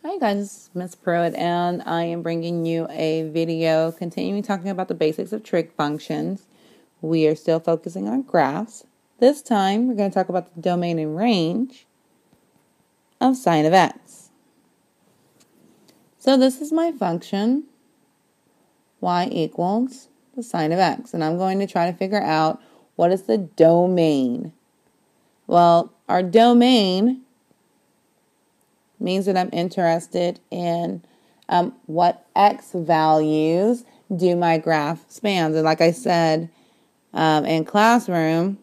Hi guys, this is Miss Pruitt, and I am bringing you a video continuing talking about the basics of trig functions. We are still focusing on graphs. This time we're going to talk about the domain and range of sine of x. So this is my function, y equals the sine of x, and I'm going to try to figure out what is the domain. Well, our domain means that I'm interested in what x values do my graph spans. And like I said in classroom,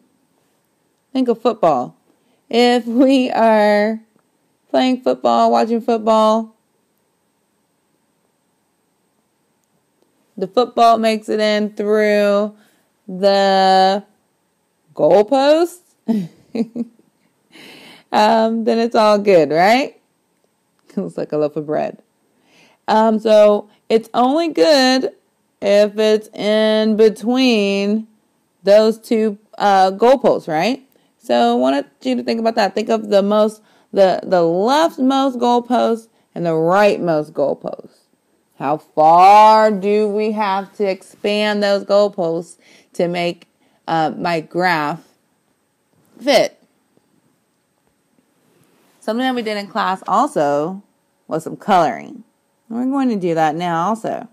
think of football. If we are playing football, watching football, the football makes it in through the goalposts, then it's all good, right? It's like a loaf of bread. So it's only good if it's in between those two goalposts, right? So I wanted you to think about that. Think of the leftmost goalpost and the rightmost goalpost. How far do we have to expand those goalposts to make my graph fit? Something that we did in class also was some coloring. We're going to do that now also.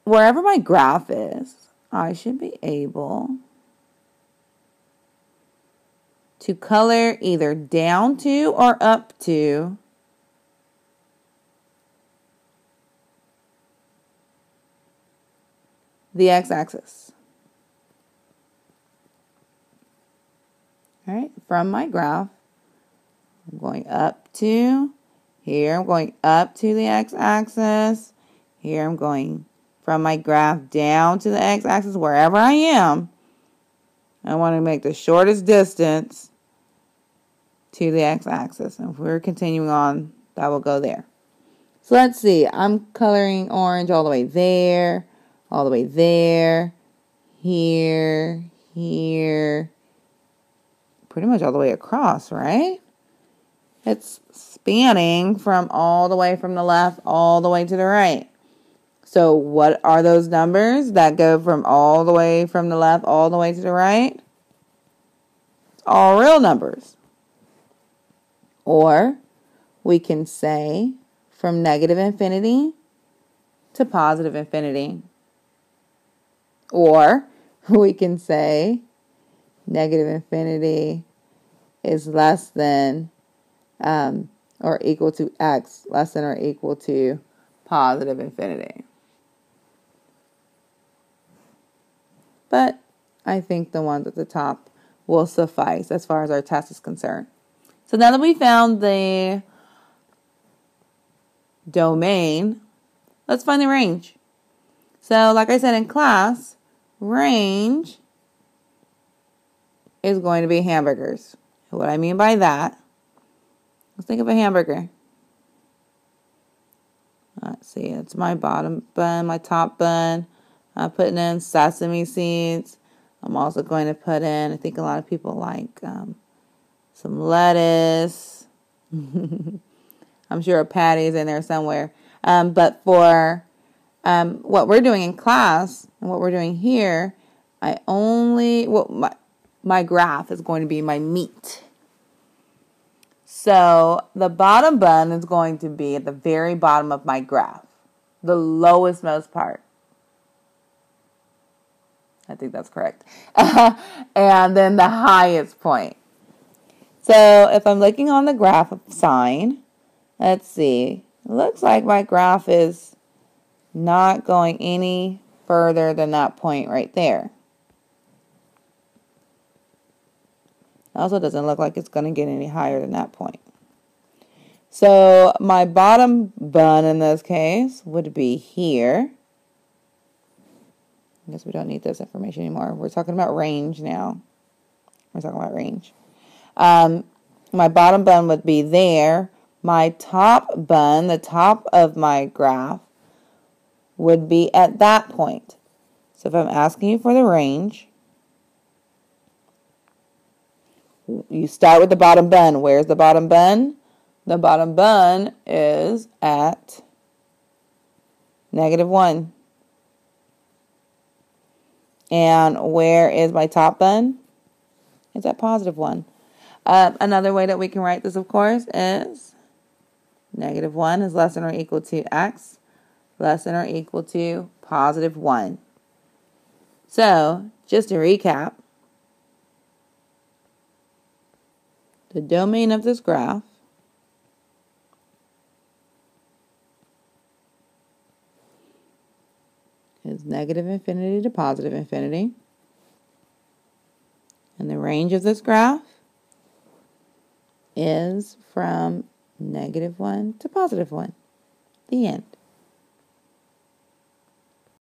Wherever my graph is, I should be able to color either down to or up to the x-axis. All right, from my graph, I'm going up to here. I'm going up to the x-axis. Here I'm going from my graph down to the x-axis. Wherever I am, I want to make the shortest distance to the x-axis. And if we're continuing on, that will go there. So let's see. I'm coloring orange all the way there, all the way there, here, here, pretty much all the way across, right? It's spanning from all the way from the left all the way to the right. So what are those numbers that go from all the way from the left all the way to the right? It's all real numbers. Or we can say from negative infinity to positive infinity. Or we can say negative infinity is less than or equal to x, less than or equal to positive infinity. But I think the ones at the top will suffice as far as our test is concerned. So now that we found the domain, let's find the range. So like I said in class, range is going to be hamburgers. What I mean by that, let's think of a hamburger. Let's see, it's my bottom bun, my top bun. I'm putting in sesame seeds. I'm also going to put in, I think a lot of people like some lettuce. I'm sure a patty is in there somewhere. But for what we're doing in class and what we're doing here, my graph is going to be my meat. So the bottom bun is going to be at the very bottom of my graph, the lowest most part. I think that's correct. And then the highest point. So if I'm looking on the graph of sine, let's see. It looks like my graph is not going any further than that point right there. It also doesn't look like it's going to get any higher than that point. So my bottom bun in this case would be here. I guess we don't need this information anymore. We're talking about range now. We're talking about range. My bottom bun would be there. My top bun, the top of my graph, would be at that point. So if I'm asking you for the range, you start with the bottom bun. Where's the bottom bun? The bottom bun is at -1. And where is my top bun? It's at +1. Another way that we can write this, of course, is -1 is less than or equal to x less than or equal to +1. So, just to recap, the domain of this graph is -infinity to +infinity. And the range of this graph is from -1 to +1. The end.